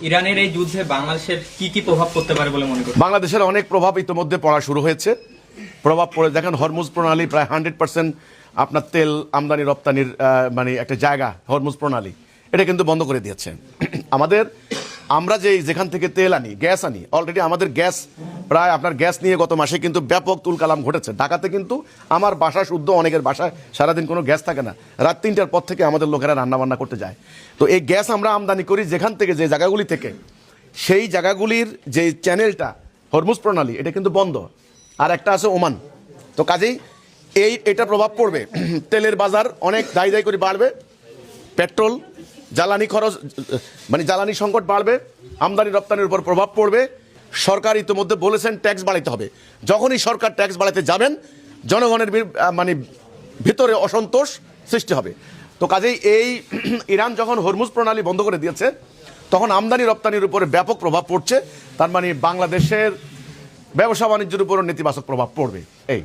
ইরানের এই যুদ্ধে বাংলাদেশের কি কি প্রভাব পড়তে পারে বলে মনে করেন? বাংলাদেশের অনেক প্রভাব ইতিমধ্যে পড়া শুরু হয়েছে। প্রভাব পড়ে দেখেন, হরমুজ প্রণালী প্রায় 100% আপনার তেল আমদানি রপ্তানির মানে একটা জায়গা, হরমুজ প্রণালী এটা কিন্তু বন্ধ করে দিয়েছে। আমরা যেখান থেকে তেল আনি, গ্যাস আনি, অলরেডি আমাদের গ্যাস প্রায় আপনার গ্যাস নিয়ে গত মাসে কিন্তু ব্যাপক তুলকালাম ঘটেছে। ঢাকাতে কিন্তু আমার বাসা শুদ্ধ, অনেকের বাসায় সারাদিন কোনো গ্যাস থাকে না, রাত 3টার পর থেকে আমাদের লোকেরা রান্নাবান্না করতে যায়। তো এই গ্যাস আমরা আমদানি করি যেখান থেকে, যে জায়গাগুলি থেকে, সেই জায়গাগুলির যে চ্যানেলটা হরমুজ প্রণালী এটা কিন্তু বন্ধ। আর একটা আছে ওমান। তো কাজেই এটা প্রভাব পড়বে। তেলের বাজার অনেক দায় করে বাড়বে, পেট্রোল জ্বালানি খরচ মানে জ্বালানি সংকট বাড়বে, আমদানি রপ্তানির উপর প্রভাব পড়বে। সরকার ইতিমধ্যে বলেছেন ট্যাক্স বাড়াতে হবে। যখনই সরকার ট্যাক্স বাড়াতে যাবেন, জনগণের মানে ভিতরে অসন্তোষ সৃষ্টি হবে। তো কাজেই এই ইরান যখন হরমুজ প্রণালী বন্ধ করে দিয়েছে, তখন আমদানি রপ্তানির উপরে ব্যাপক প্রভাব পড়ছে। তার মানে বাংলাদেশের ব্যবসা বাণিজ্যের উপরও নেতিবাচক প্রভাব পড়বে। এই